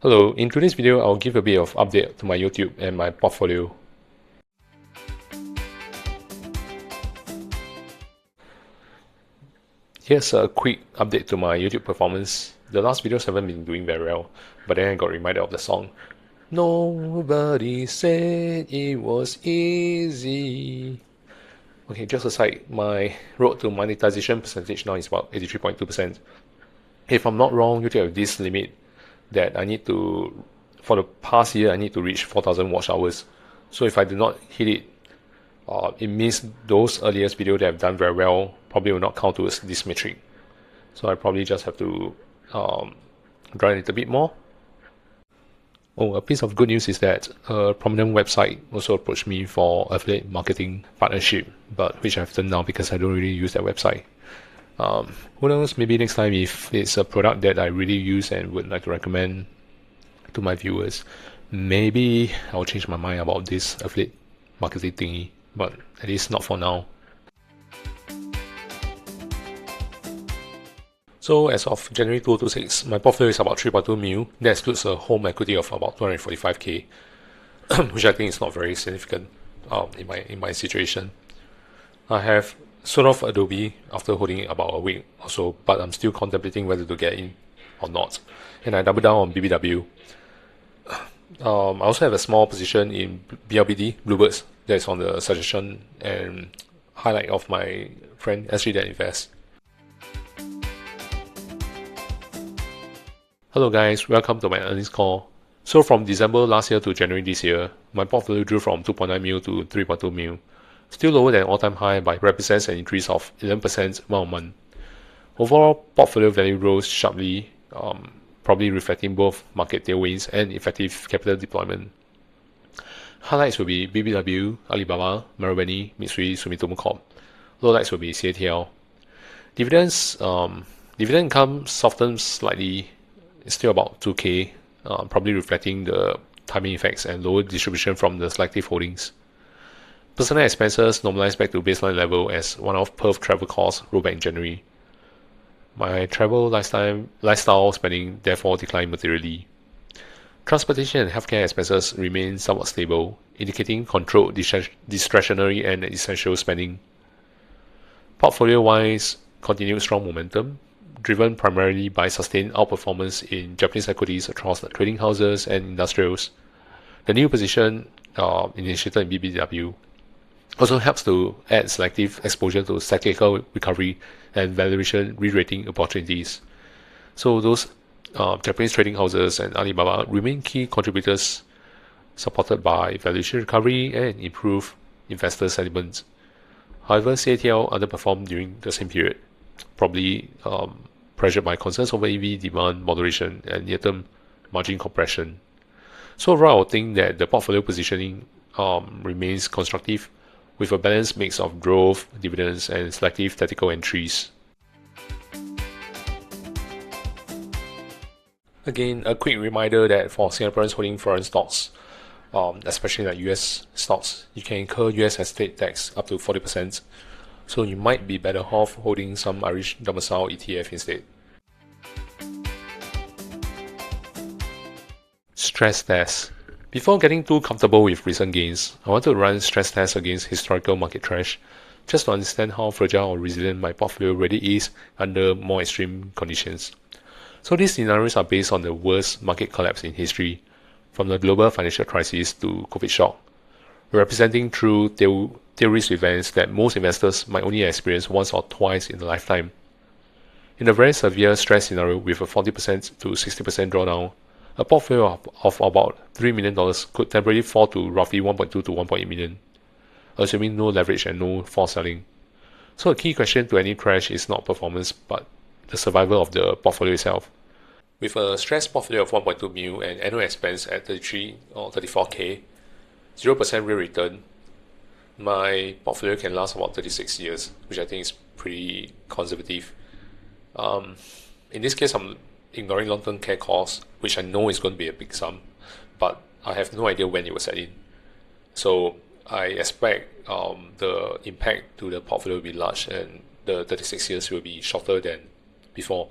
Hello, in today's video, I'll give a bit of update to my YouTube and my portfolio. Here's a quick update to my YouTube performance. The last videos haven't been doing very well, but then I got reminded of the song. Nobody said it was easy. Okay, just aside, my road to monetization percentage now is about 83.2%. If I'm not wrong, YouTube have this limit that I need to, for the past year, I need to reach 4,000 watch hours. So if I do not hit it, it means those earliest videos that have done very well probably will not count towards this metric. So I probably just have to grind a little bit more. Oh, a piece of good news is that a prominent website also approached me for affiliate marketing partnership, but which I've turned down because I don't really use that website. Who knows, maybe next time if it's a product that I really use and would like to recommend to my viewers, maybe I'll change my mind about this affiliate marketing thingy, but at least not for now. So as of January 2026, my portfolio is about 3.2 mil. That excludes a home equity of about 245k, which I think is not very significant in my situation. I have sold off Adobe after holding it about a week or so, but I'm still contemplating whether to get in or not. And I doubled down on BBW. I also have a small position in BLBD, Bluebirds, that's on the suggestion and highlight of my friend SG that Invest. Hello guys, welcome to my earnings call. So from December last year to January this year, my portfolio grew from 2.9 mil to 3.2 mil. Still lower than all-time high, but represents an increase of 11% month-on-month. Overall portfolio value rose sharply, probably reflecting both market tailwinds and effective capital deployment. Highlights will be BBW, Alibaba, Marubeni, Mitsui, Sumitomo Corp. Lowlights will be CATL. Dividends, dividend income softened slightly. It's still about 2k, probably reflecting the timing effects and lower distribution from the selective holdings. Personnel expenses normalized back to baseline level as one-off Perth travel costs rolled back in January. My travel lifestyle spending therefore declined materially. Transportation and healthcare expenses remain somewhat stable, indicating controlled discretionary and essential spending. Portfolio-wise, continued strong momentum, driven primarily by sustained outperformance in Japanese equities across the trading houses and industrials. The new position initiated in BBW also helps to add selective exposure to cyclical recovery and valuation re-rating opportunities. So those Japanese trading houses and Alibaba remain key contributors, supported by valuation recovery and improved investor sentiment. However, CATL underperformed during the same period, probably pressured by concerns over EV demand moderation and near-term margin compression. So overall, I think that the portfolio positioning remains constructive, with a balanced mix of growth, dividends, and selective tactical entries. Again, a quick reminder that for Singaporeans holding foreign stocks, especially like US stocks, you can incur US estate tax up to 40%. So you might be better off holding some Irish domicile ETF instead. Stress test. Before getting too comfortable with recent gains, I want to run stress tests against historical market crash, just to understand how fragile or resilient my portfolio really is under more extreme conditions. So these scenarios are based on the worst market collapse in history, from the global financial crisis to COVID shock, representing true tail risk events that most investors might only experience once or twice in a lifetime. In a very severe stress scenario with a 40% to 60% drawdown, a portfolio of about $3 million could temporarily fall to roughly 1.2 to 1.8 million, assuming no leverage and no forced selling. So a key question to any crash is not performance, but the survival of the portfolio itself. With a stress portfolio of 1.2 mil and annual expense at 33 or 34k, 0% real return, my portfolio can last about 36 years, which I think is pretty conservative. In this case, I'm ignoring long-term care costs, which I know is going to be a big sum, but I have no idea when it will set in. So I expect the impact to the portfolio will be large and the 36 years will be shorter than before.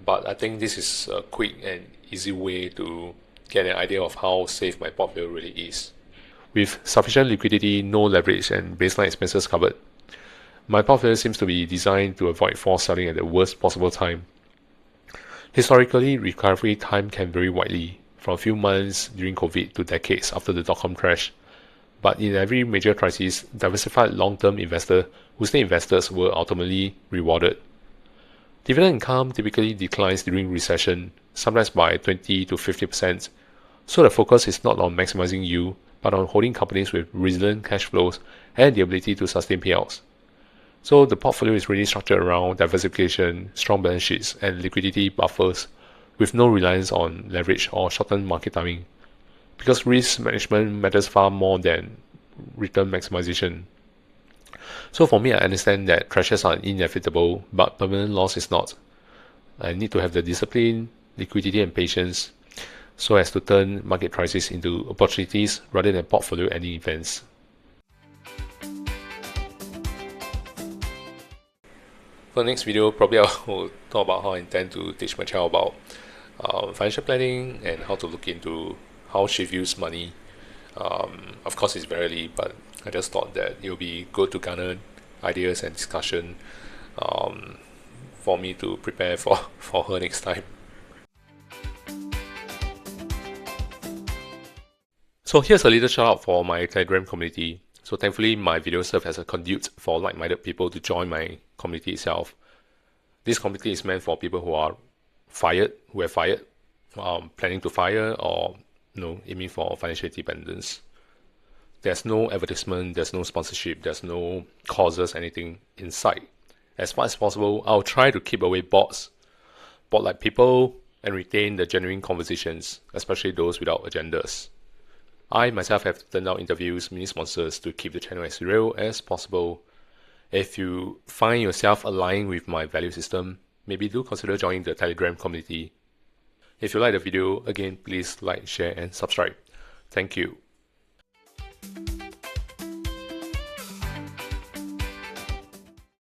But I think this is a quick and easy way to get an idea of how safe my portfolio really is. With sufficient liquidity, no leverage, and baseline expenses covered, my portfolio seems to be designed to avoid forced selling at the worst possible time. Historically, recovery time can vary widely, from a few months during COVID to decades after the dot-com crash. But in every major crisis, diversified long-term investors who stay investors were ultimately rewarded. Dividend income typically declines during recession, sometimes by 20 to 50%, so the focus is not on maximizing yield, but on holding companies with resilient cash flows and the ability to sustain payouts. So the portfolio is really structured around diversification, strong balance sheets, and liquidity buffers with no reliance on leverage or short-term market timing. Because risk management matters far more than return maximization. So for me, I understand that crashes are inevitable, but permanent loss is not. I need to have the discipline, liquidity, and patience so as to turn market crises into opportunities rather than portfolio ending events. For the next video, probably I will talk about how I intend to teach my child about financial planning and how to look into how she views money. Of course, it's very early, but I just thought that it would be good to garner ideas and discussion for me to prepare for her next time. So here's a little shout out for my Telegram community. So thankfully, my videos serve as a conduit for like-minded people to join my community itself. This community is meant for people who are fired, planning to fire, or aiming for financial independence. There's no advertisement, there's no sponsorship, there's no causes, anything in sight. As far as possible, I'll try to keep away bot-like people, and retain the genuine conversations, especially those without agendas. I myself have turned out interviews, mini sponsors to keep the channel as real as possible. If you find yourself aligning with my value system, maybe do consider joining the Telegram community. If you like the video, again, please like, share, and subscribe. Thank you.